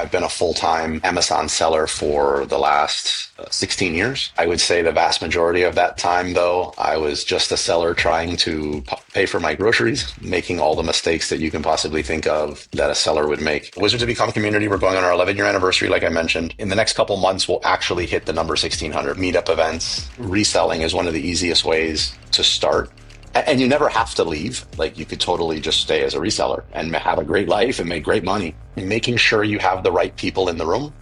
I've been a full-time Amazon seller for the last 16 years. I would say the vast majority of that time, though, I was just a seller trying to pay for my groceries, making all the mistakes that you can possibly think of that a seller would make. Wizards of Ecom community, we're going on our 11-year anniversary, like I mentioned. In the next couple months, we'll actually hit the number 1,600 meetup events. Reselling is one of the easiest ways to start. And you never have to leave. Like, you could totally just stay as a reseller and have a great life and make great money. Making sure you have the right people in the room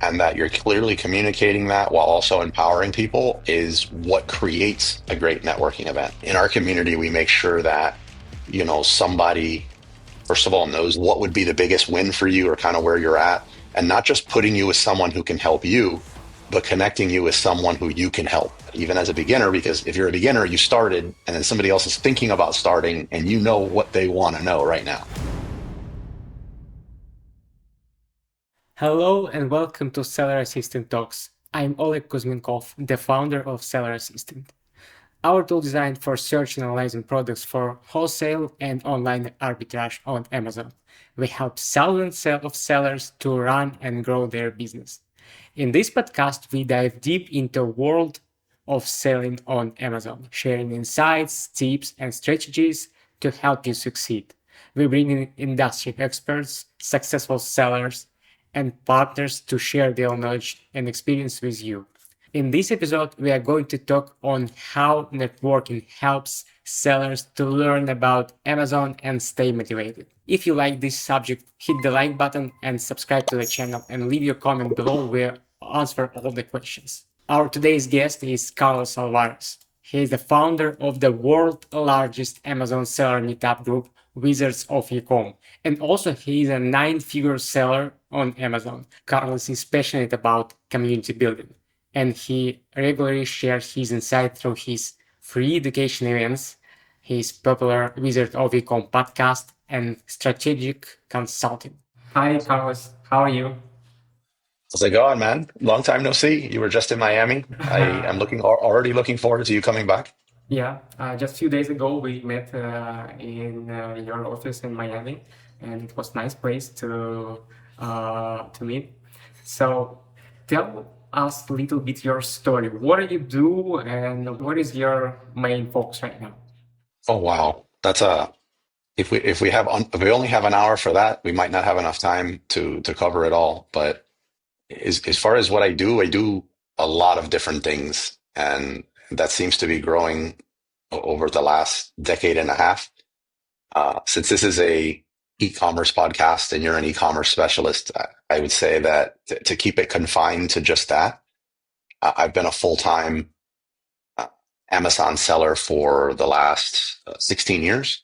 and that you're clearly communicating that while also empowering people is what creates a great networking event. In our community, we make sure that, somebody, first of all, knows what would be the biggest win for you or kind of where you're at, and not just putting you with someone who can help you, but connecting you with someone who you can help, even as a beginner, because if you're a beginner, you started, and then somebody else is thinking about starting, and you know what they want to know right now. Hello and welcome to Seller Assistant Talks. I'm Oleg Kuzmenkov, the founder of Seller Assistant. Our tool designed for search and analyzing products for wholesale and online arbitrage on Amazon. We help thousands of sellers to run and grow their business. In this podcast, we dive deep into the world of selling on Amazon, sharing insights, tips, and strategies to help you succeed. We bring in industry experts, successful sellers, and partners to share their knowledge and experience with you. In this episode, we are going to talk on how networking helps sellers to learn about Amazon and stay motivated. If you like this subject, hit the like button and subscribe to the channel and leave your comment below. We'll answer all the questions. Our today's guest is Carlos Alvarez. He is the founder of the world's largest Amazon seller meetup group, Wizards of Ecom, and also he is a 9-figure seller on Amazon. Carlos is passionate about community building, and he regularly shares his insight through his free education events, his popular Wizard of Ecom podcast, and strategic consulting. Hi, Carlos. How are you? How's it going, man? Long time no see. You were just in Miami. I'm already looking forward to you coming back. Yeah, just a few days ago we met in your office in Miami, and it was nice place to meet. So, tell us a little bit your story. What do you do, and what is your main focus right now? Oh, wow. That's a if we only have an hour for that, we might not have enough time to cover it all. But as far as what I do a lot of different things, and that seems to be growing over the last decade and a half. Since this is a e-commerce podcast and you're an e-commerce specialist, I would say that to keep it confined to just that, I've been a full-time Amazon seller for the last 16 years.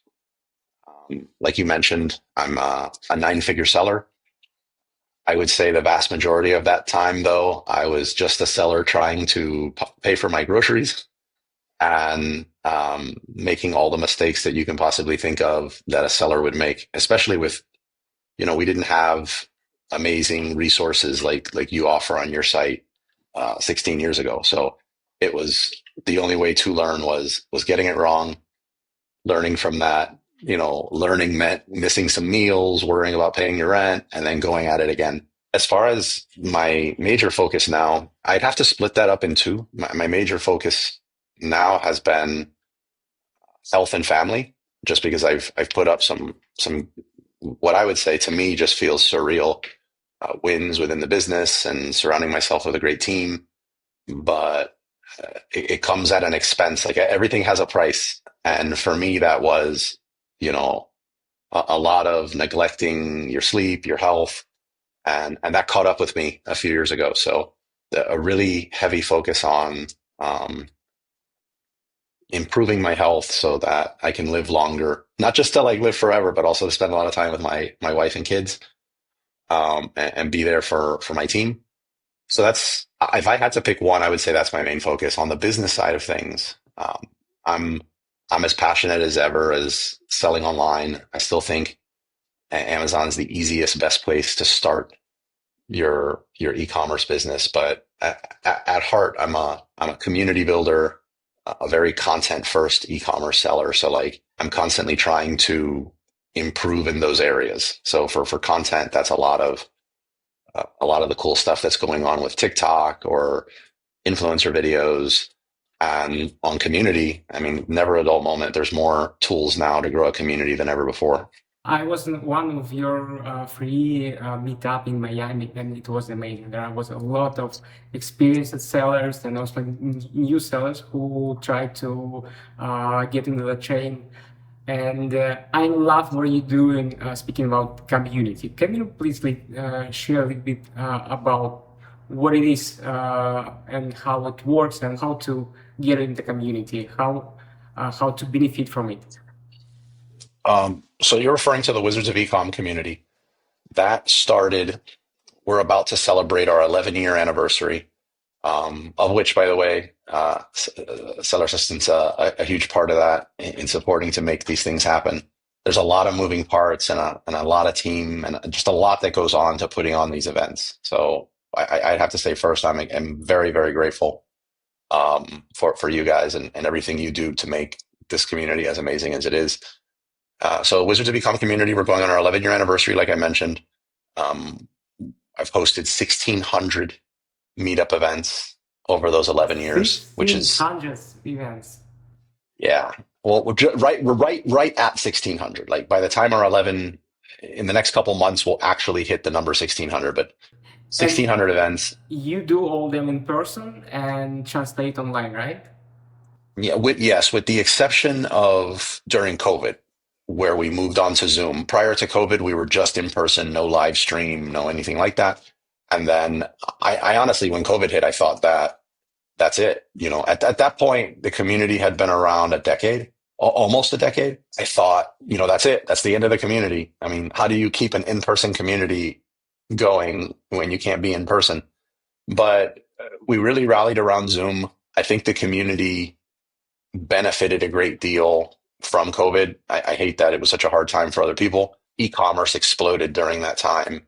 Like you mentioned, I'm a 9-figure seller. I would say the vast majority of that time, though, I was just a seller trying to pay for my groceries and making all the mistakes that you can possibly think of that a seller would make, especially with, we didn't have amazing resources like you offer on your site 16 years ago. So it was the only way to learn was getting it wrong, learning from that. Learning meant missing some meals, worrying about paying your rent, and then going at it again. As far as my major focus now, I'd have to split that up in two. My major focus now has been health and family, just because I've put up some what I would say to me just feels surreal wins within the business and surrounding myself with a great team. But it comes at an expense. Like, everything has a price. And for me, that was, a lot of neglecting your sleep, your health, and that caught up with me a few years ago. So a really heavy focus on improving my health so that I can live longer, not just to live forever, but also to spend a lot of time with my wife and kids, and be there for my team. So that's, if I had to pick one, I would say that's my main focus. On the business side of things, I'm as passionate as ever as selling online. I still think Amazon is the easiest, best place to start your e-commerce business. But at heart, I'm a community builder, a very content first e-commerce seller. So I'm constantly trying to improve in those areas. So for content, that's a lot of a lot of the cool stuff that's going on with TikTok or influencer videos and on community. I mean, never a dull moment. There's more tools now to grow a community than ever before. I was in one of your free meetup in Miami, and it was amazing. There was a lot of experienced sellers and also new sellers who tried to get into the chain. And I love what you're doing, speaking about community. Can you please share a little bit about what it is and how it works and how to get in the community, how to benefit from it? So you're referring to the Wizards of Ecom community. That started, we're about to celebrate our 11-year anniversary, of which, by the way, Seller Assistant's a huge part of that in supporting to make these things happen. There's a lot of moving parts and a lot of team and just a lot that goes on to putting on these events. So I'd have to say first, I'm very, very grateful for you guys and everything you do to make this community as amazing as it is. So Wizards of Ecom community, we're going on our 11-year anniversary, like I mentioned. Um, I've hosted 1,600 meetup events over those 11 years, which is 1,600 events. yeah. Well, we're right at 1,600. Like by the time our 11 in the next couple months, we'll actually hit the number 1,600. But And 1,600 events. you do all them in person and translate online, right? Yeah, yes, with the exception of during COVID, where we moved on to Zoom. Prior to COVID, we were just in person, no live stream, no anything like that. And then I honestly, when COVID hit, I thought that that's it. At that point, the community had been around a decade, almost a decade. I thought, that's it. That's the end of the community. I mean, how do you keep an in-person community going when you can't be in person? But we really rallied around Zoom. I think the community benefited a great deal from COVID. I hate that it was such a hard time for other people. E-commerce exploded during that time.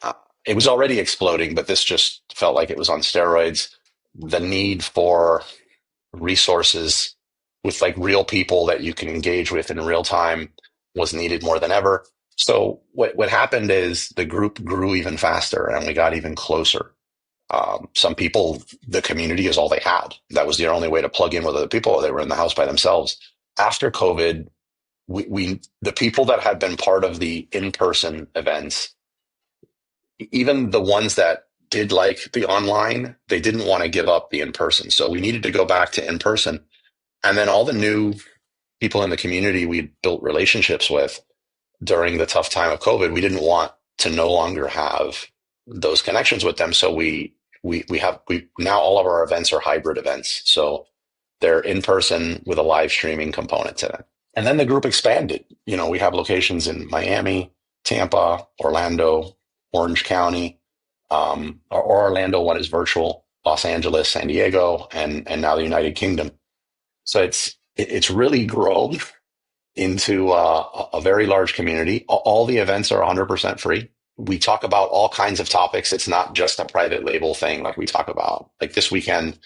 Uh, it was already exploding, but this just felt like it was on steroids. The need for resources with like real people that you can engage with in real time was needed more than ever. So what happened is the group grew even faster and we got even closer. Some people, the community is all they had. That was their only way to plug in with other people. They were in the house by themselves. After COVID, the people that had been part of the in-person events, even the ones that did like the online, they didn't want to give up the in-person. So we needed to go back to in-person. And then all the new people in the community we built relationships with during the tough time of COVID, we didn't want to no longer have those connections with them. So we now all of our events are hybrid events. So they're in person with a live streaming component to them. And then the group expanded. We have locations in Miami, Tampa, Orlando, Orange County. Our Orlando one is virtual, Los Angeles, San Diego, and now the United Kingdom. So it's really grown into a very large community. All the events are 100% free. We talk about all kinds of topics. It's not just a private label thing. Like we talk about, like this weekend,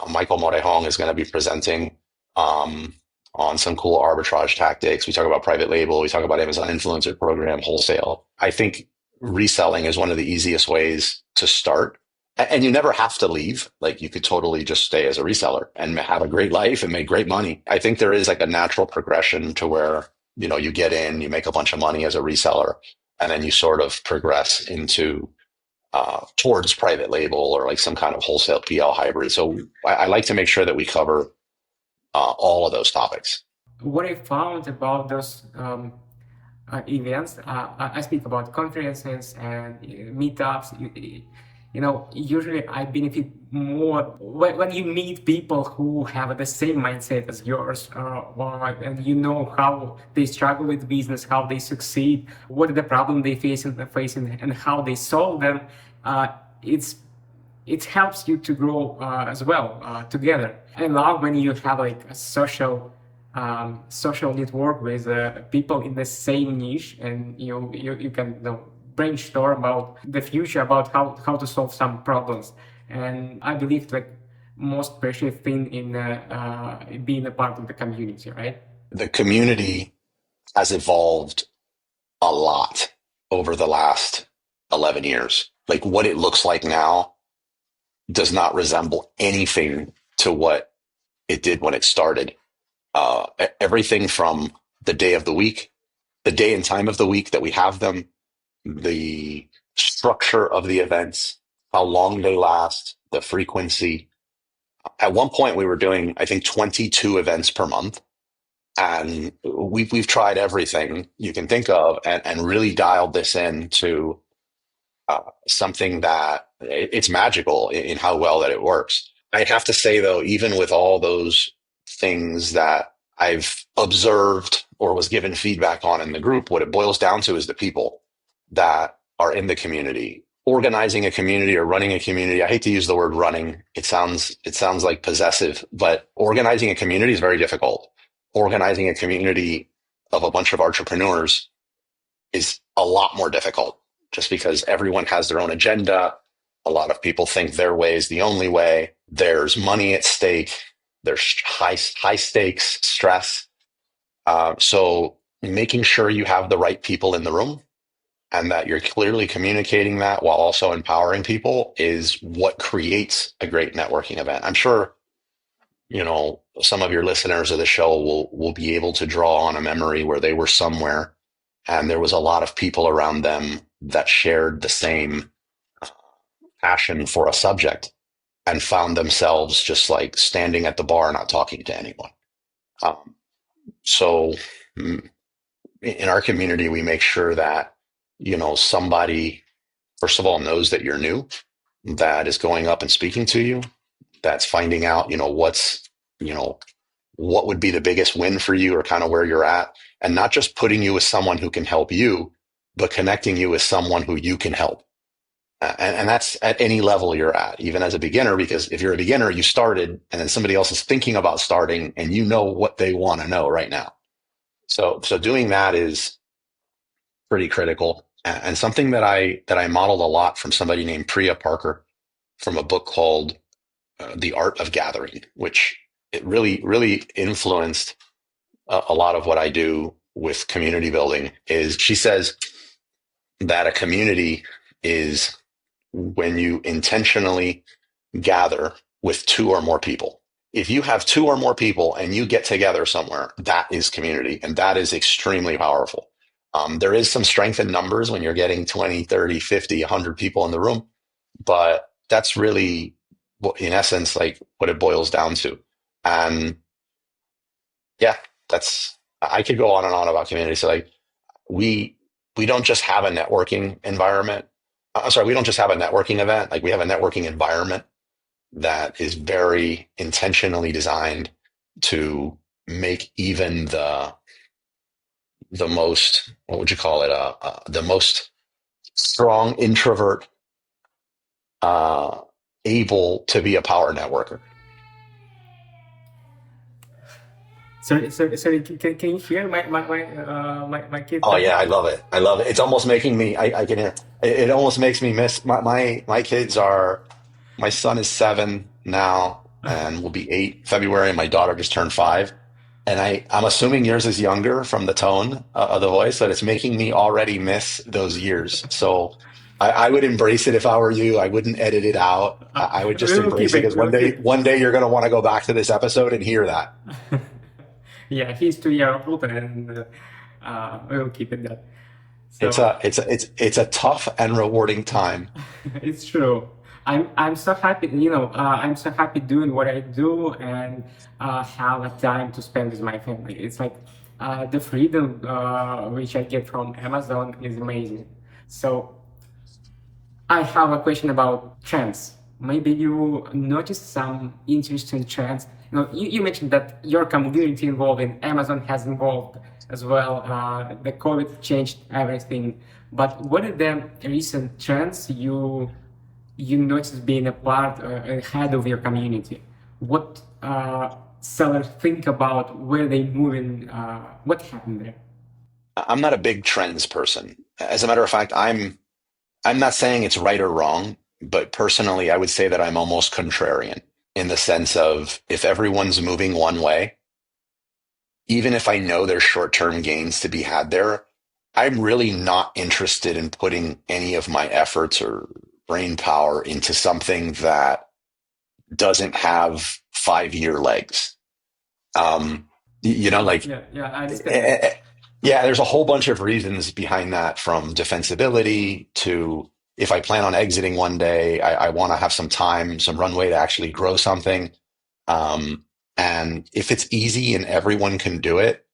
Michael Morejon is going to be presenting on some cool arbitrage tactics. We talk about private label. We talk about Amazon influencer program, wholesale. I think reselling is one of the easiest ways to start. And you never have to leave. Like you could totally just stay as a reseller and have a great life and make great money. I think there is like a natural progression to where, you get in, you make a bunch of money as a reseller, and then you sort of progress into towards private label or like some kind of wholesale PL hybrid. So I like to make sure that we cover all of those topics. What I found about those events, I speak about conferences and meetups. Usually I benefit more when you meet people who have the same mindset as yours, and you know how they struggle with business, how they succeed, what are the problem they facing, and how they solve them. Uh, it's it helps you to grow as well together. I love when you have like a social network with people in the same niche, and you can brainstorm about the future, about how to solve some problems. And I believe like most precious thing in being a part of the community, right? The community has evolved a lot over the last 11 years. Like what it looks like now does not resemble anything to what it did when it started. Everything from the day of the week, the day and time of the week that we have them, the structure of the events, how long they last, the frequency. At one point, we were doing, I think, 22 events per month. And we've tried everything you can think of and really dialed this into something that it's magical in how well that it works. I'd have to say, though, even with all those things that I've observed or was given feedback on in the group, what it boils down to is the people that are in the community. Organizing a community or running a community. I hate to use the word running. It sounds like possessive, but organizing a community is very difficult. Organizing a community of a bunch of entrepreneurs is a lot more difficult just because everyone has their own agenda. A lot of people think their way is the only way. There's money at stake. There's high stakes stress. So making sure you have the right people in the room and that you're clearly communicating that while also empowering people is what creates a great networking event. I'm sure, some of your listeners of the show will be able to draw on a memory where they were somewhere and there was a lot of people around them that shared the same passion for a subject and found themselves just like standing at the bar, not talking to anyone. Um, so in our community, we make sure that, somebody, first of all, knows that you're new, that is going up and speaking to you, that's finding out, you know, what would be the biggest win for you or kind of where you're at, and not just putting you with someone who can help you, but connecting you with someone who you can help. And that's at any level you're at, even as a beginner, because if you're a beginner, you started and then somebody else is thinking about starting and you know what they want to know right now. So doing that is pretty critical and something that I modeled a lot from somebody named Priya Parker from a book called The Art of Gathering, which it really influenced a lot of what I do with community building. Is she says that a community is when you intentionally gather with two or more people. If you have two or more people and you get together somewhere, that is community, and that is extremely powerful. There is some strength in numbers when you're getting 20, 30, 50, 100 people in the room, but that's really, in essence, like what it boils down to. And yeah, I could go on and on about community. So like we, we don't just have a networking environment. I'm sorry, we don't just have a networking event. Like we have a networking environment that is very intentionally designed to make even the most, what would you call it, the most strong introvert uh, able to be a power networker. Sorry. Can you hear my kid Oh talking? yeah, I love it. I love it. It's almost making me. I can hear. It almost makes me miss my kids are. My son is 7 now and will be 8 February. And my daughter just turned 5. And I'm assuming yours is younger from the tone of the voice, but it's making me already miss those years. So I would embrace it if I were you. I wouldn't edit it out. I would just We will keep embrace it it. because We will keep. one day you're going to want to go back to this episode and hear that. Yeah, he's 2 years old, and we will keep it that. So It's a tough and rewarding time. it's true. I'm so happy. I'm so happy doing what I do and have a time to spend with my family. It's like the freedom which I get from Amazon is amazing. So I have a question about trends. Maybe you noticed some interesting trends. You mentioned that your community involved in Amazon has involved as well. The COVID changed everything. But what are the recent trends you noticed being a part ahead of your community? What sellers think about where they moving? What happened there? I'm not a big trends person. As a matter of fact, I'm not saying it's right or wrong, but personally, I would say that I'm almost contrarian in the sense of if everyone's moving one way, even if I know there's short term gains to be had there, I'm really not interested in putting any of my efforts or brain power into something that doesn't have 5 year legs. Um, like, Yeah, I understand eh, that. eh, yeah, there's a whole bunch of reasons behind that, from defensibility to if I plan on exiting one day, I want to have some time, some runway to actually grow something. Um, and if it's easy and everyone can do it,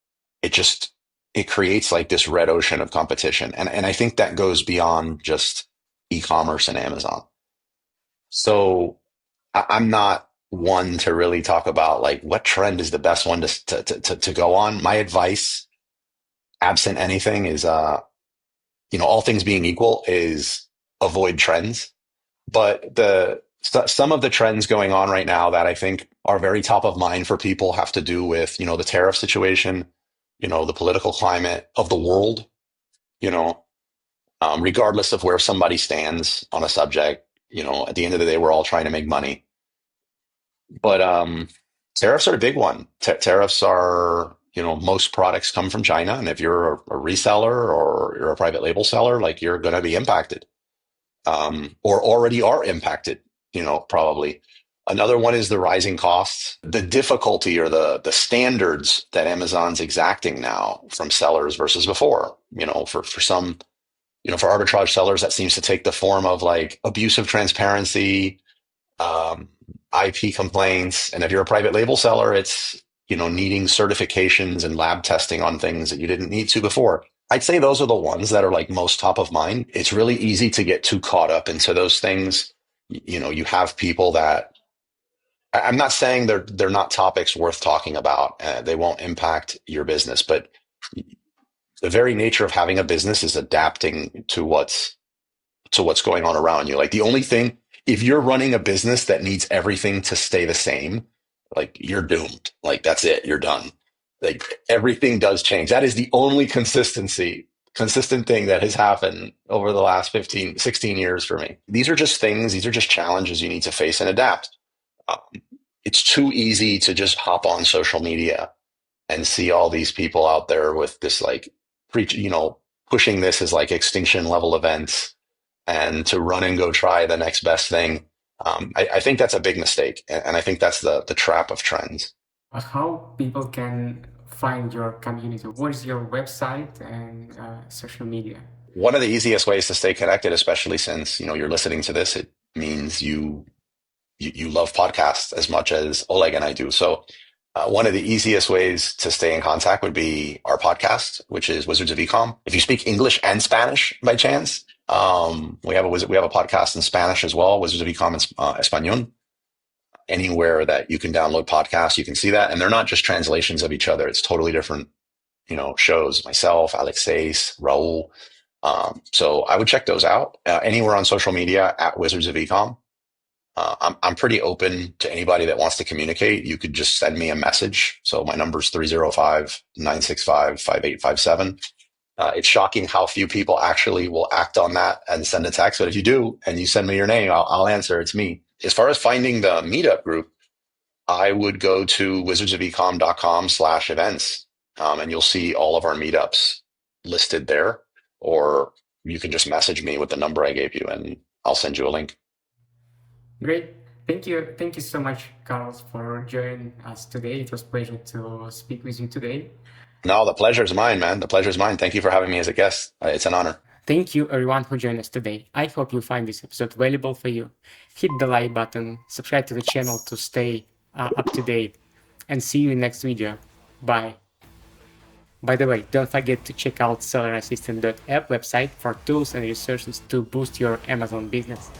it just it creates like this red ocean of competition. And I think that goes beyond just e-commerce and Amazon. So I'm not one to really talk about like what trend is the best one to go on. My advice, absent anything, is all things being equal, is avoid trends. But some of the trends going on right now that I think are very top of mind for people have to do with, the tariff situation, the political climate of the world, you know, regardless of where somebody stands on a subject, at the end of the day, we're all trying to make money. But tariffs are a big one. Tariffs are, most products come from China. And if you're a reseller or you're a private label seller, like, you're going to be impacted, or already are impacted, probably. Another one is the rising costs, the difficulty, or the standards that Amazon's exacting now from sellers versus before. For some, for arbitrage sellers, that seems to take the form of like abusive transparency, um, IP complaints. And if you're a private label seller, it's, needing certifications and lab testing on things that you didn't need to before. I'd say those are the ones that are like most top of mind. It's really easy to get too caught up into those things. You have people that I'm not saying they're not topics worth talking about. They won't impact your business, but the very nature of having a business is adapting to what's going on around you. Like, the only thing, if you're running a business that needs everything to stay the same, like, you're doomed. Like, that's it. You're done. Like, everything does change. That is the only consistent thing that has happened over the last 15, 16 years for me. These are just challenges you need to face and adapt. Um, it's too easy to just hop on social media and see all these people out there with this, like, preach, pushing this as like extinction level events, and to run and go try the next best thing. I think that's a big mistake, and I think that's the trap of trends. How people can find your community? What is your website and social media? One of the easiest ways to stay connected, especially since you're listening to this, it means you love podcasts as much as Oleg and I do. So one of the easiest ways to stay in contact would be our podcast, which is Wizards of Ecom. If you speak English and Spanish by chance, we have a podcast in Spanish as well, Wizards of Ecom in Espanol. Anywhere that you can download podcasts, you can see that, and they're not just translations of each other. It's totally different, shows. Myself, Alexis, Raul. So I would check those out anywhere on social media at Wizards of Ecom. I'm pretty open to anybody that wants to communicate. You could just send me a message. So my number is 305-965-5857. It's shocking how few people actually will act on that and send a text. But if you do, and you send me your name, I'll answer. It's me. As far as finding the meetup group, I would go to wizardsofecom.com/events, and you'll see all of our meetups listed there. Or you can just message me with the number I gave you, and I'll send you a link. Great. Thank you. Thank you so much, Carlos, for joining us today. It was a pleasure to speak with you today. No, the pleasure's mine, man. The pleasure's mine. Thank you for having me as a guest. It's an honor. Thank you, everyone who joined us today. I hope you find this episode valuable for you. Hit the like button, subscribe to the channel to stay up to date, and see you in next video. Bye. By the way, don't forget to check out sellerassistant.app website for tools and resources to boost your Amazon business.